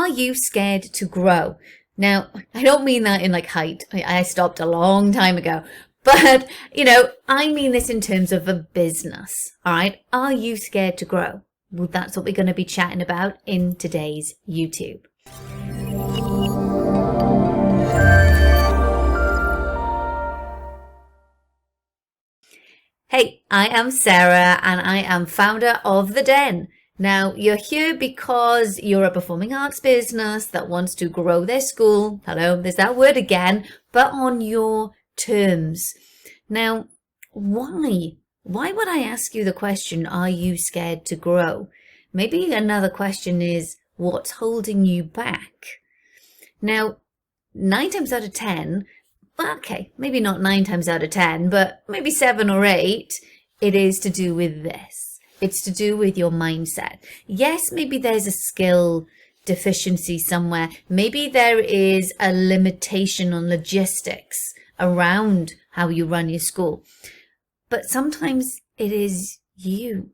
Are you scared to grow? Now, I don't mean that in like height. I stopped a long time ago. But, I mean this in terms of a business. All right. Are you scared to grow? Well, that's what we're going to be chatting about in today's YouTube. Hey, I am Sarah and I am founder of The Den. Now, you're here because you're a performing arts business that wants to grow their school. Hello, there's that word again, but on your terms. Now, why? Why would I ask you the question, are you scared to grow? Maybe another question is, what's holding you back? Now, 9 times out of 10, okay, maybe not 9 times out of 10, but maybe 7 or 8, it is to do with this. It's to do with your mindset. Yes, maybe there's a skill deficiency somewhere. Maybe there is a limitation on logistics around how you run your school. But sometimes it is you.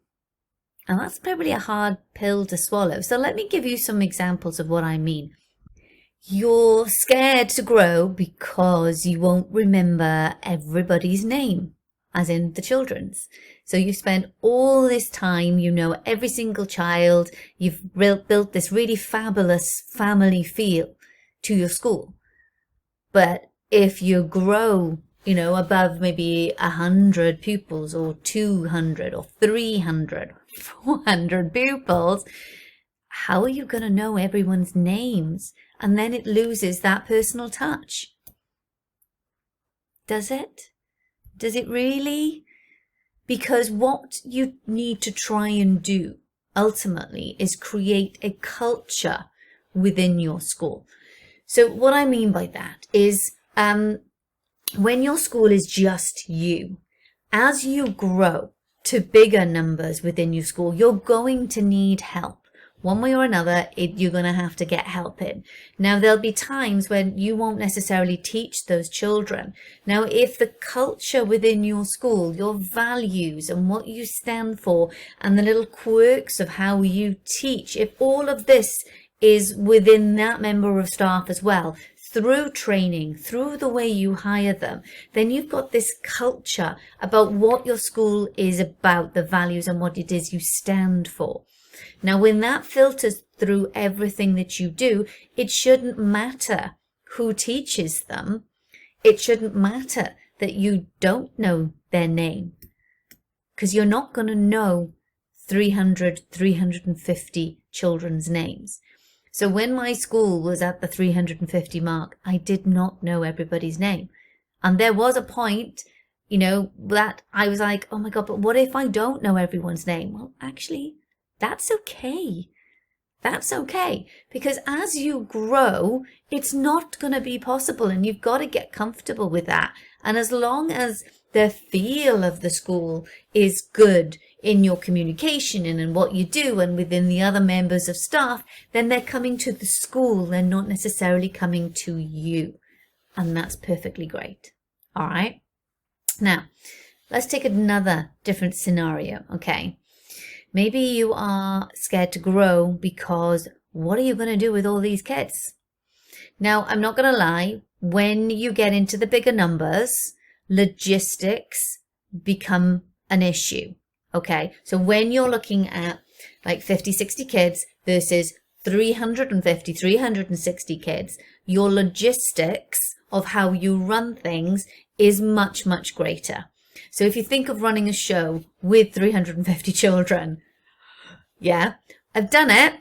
And that's probably a hard pill to swallow. So let me give you some examples of what I mean. You're scared to grow because you won't remember everybody's name, as in the children's. So you spend all this time, you know every single child, you've built this really fabulous family feel to your school. But if you grow, above maybe 100 pupils or 200 or 300, 400 pupils, how are you going to know everyone's names? And then it loses that personal touch. Does it? Does it really? Because what you need to try and do ultimately is create a culture within your school. So what I mean by that is when your school is just you, as you grow to bigger numbers within your school, you're going to need help. One way or another, you're going to have to get help in. Now, there'll be times when you won't necessarily teach those children. Now, if the culture within your school, your values and what you stand for and the little quirks of how you teach, if all of this is within that member of staff as well, through training, through the way you hire them, then you've got this culture about what your school is about, the values and what it is you stand for. Now, when that filters through everything that you do, it shouldn't matter who teaches them. It shouldn't matter that you don't know their name, because you're not going to know 350 children's names. So when my school was at the 350 mark, I did not know everybody's name. And there was a point, that I was like, oh my God, but what if I don't know everyone's name? Well, actually, that's okay. That's okay. Because as you grow, it's not going to be possible. And you've got to get comfortable with that. And as long as the feel of the school is good in your communication and in what you do and within the other members of staff, then they're coming to the school. They're not necessarily coming to you. And that's perfectly great. All right. Now, let's take another different scenario. Okay. Maybe you are scared to grow because what are you going to do with all these kids? Now, I'm not going to lie. When you get into the bigger numbers, logistics become an issue. Okay. So when you're looking at like 50, 60 kids versus 350, 360 kids, your logistics of how you run things is much, much greater. So if you think of running a show with 350 children, yeah, I've done it.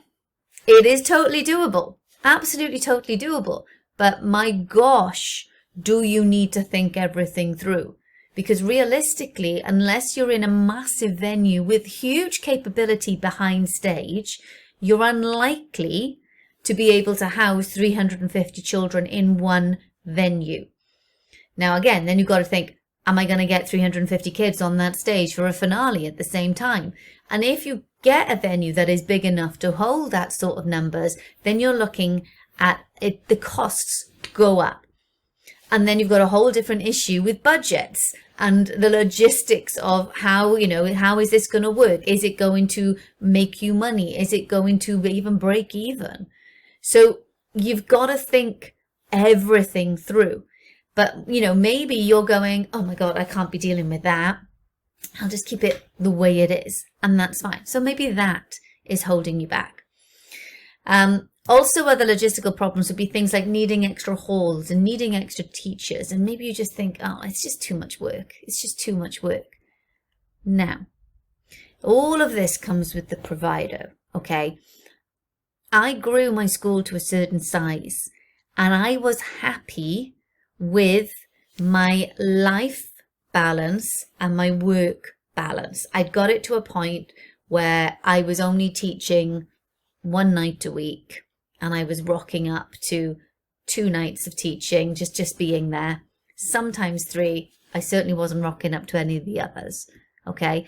It is totally doable. Absolutely, totally doable. But my gosh, do you need to think everything through? Because realistically, unless you're in a massive venue with huge capability behind stage, you're unlikely to be able to house 350 children in one venue. Now, again, then you've got to think, am I going to get 350 kids on that stage for a finale at the same time? And if you get a venue that is big enough to hold that sort of numbers, then you're looking at it, the costs go up. And then you've got a whole different issue with budgets and the logistics of how, how is this going to work? Is it going to make you money? Is it going to even break even? So you've got to think everything through. But, you know, maybe you're going, oh my God, I can't be dealing with that. I'll just keep it the way it is. And that's fine. So maybe that is holding you back. Also, other logistical problems would be things like needing extra halls and needing extra teachers. And maybe you just think, oh, it's just too much work. It's just too much work. Now, all of this comes with the provider, okay? I grew my school to a certain size and I was happy with my life balance and my work balance. I'd got it to a point where I was only teaching one night a week and I was rocking up to 2 nights of teaching, just being there. Sometimes 3. I certainly wasn't rocking up to any of the others. Okay,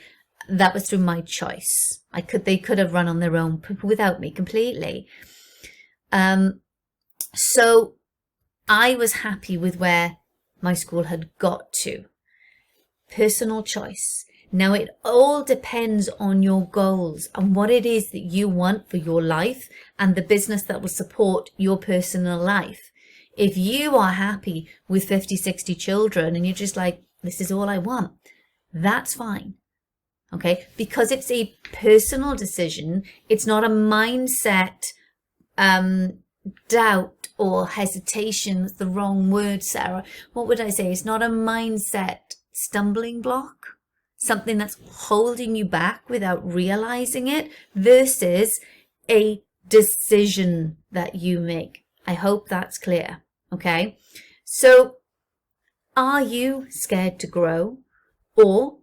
that was through my choice. They could have run on their own without me completely. So I was happy with where my school had got to. Personal choice. Now it all depends on your goals and what it is that you want for your life and the business that will support your personal life. If you are happy with 50, 60 children and you're just like, this is all I want, that's fine. Okay, because it's a personal decision. It's not a mindset doubt or hesitation. That's the wrong word, Sarah. What would I say? It's not a mindset stumbling block, something that's holding you back without realizing it, versus a decision that you make. I hope that's clear. Okay, so are you scared to grow, or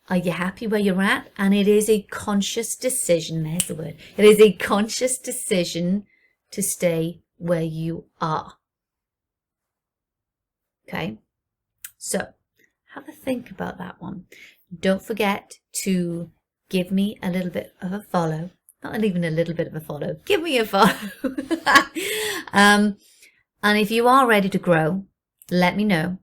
are you happy where you're at? And it is a conscious decision. There's the word. It is a conscious decision to stay where you are. Okay, so have a think about that one. Don't forget to give me a little bit of a follow. Not even a little bit of a follow. Give me a follow. And if you are ready to grow, let me know.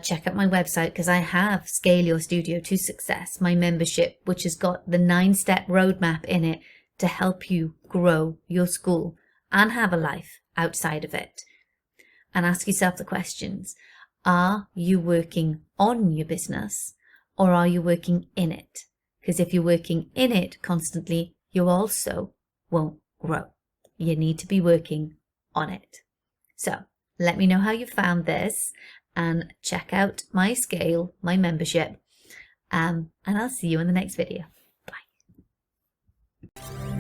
Check out my website, because I have Scale Your Studio to Success, my membership, which has got the 9-step roadmap in it to help you grow your school and have a life outside of it. And ask yourself the questions. Are you working on your business, or are you working in it? Because if you're working in it constantly, you also won't grow. You need to be working on it. So let me know how you found this, and check out my Scale, my membership. And I'll see you in the next video. Bye.